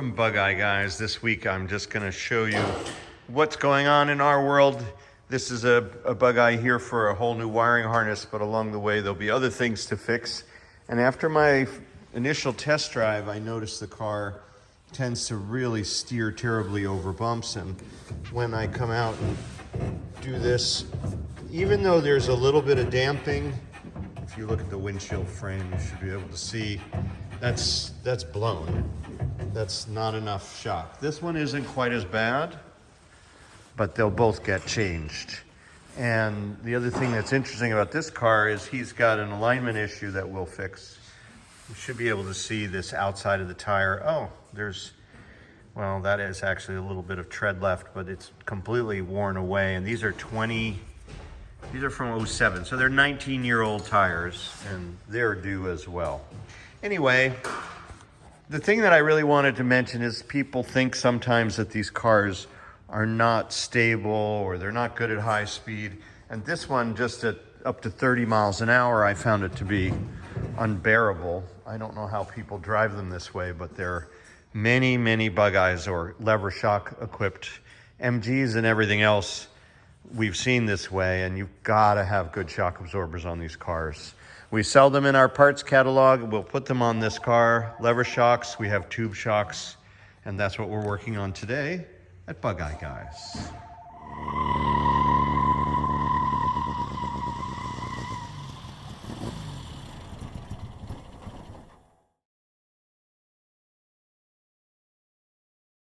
from Bugeyeguys. This week I'm just going to show you what's going on in our world. This is a Bugeye here for a whole new wiring harness, but along the way there'll be other things to fix. And after my initial test drive, I noticed the car tends to really steer terribly over bumps, and when I come out and do this, even though there's a little bit of damping, if you look at the windshield frame, you should be able to see that's blown. That's not enough shock. This one isn't quite as bad, but they'll both get changed. And the other thing that's interesting about this car is he's got an alignment issue that we'll fix. You should be able to see this outside of the tire. Oh, well, that is actually a little bit of tread left, but it's completely worn away. And these are from 07, so they're 19-year-old tires, and they're due as well. Anyway, the thing that I really wanted to mention is people think sometimes that these cars are not stable or they're not good at high speed. And this one, just at up to 30 miles an hour, I found it to be unbearable. I don't know how people drive them this way, but there are many, many Bugeyes or lever shock equipped MGs and everything else we've seen this way, and you've got to have good shock absorbers on these cars. We sell them in our parts catalog. We'll put them on this car. Lever shocks, we have tube shocks, and that's what we're working on today at Bugeyeguys.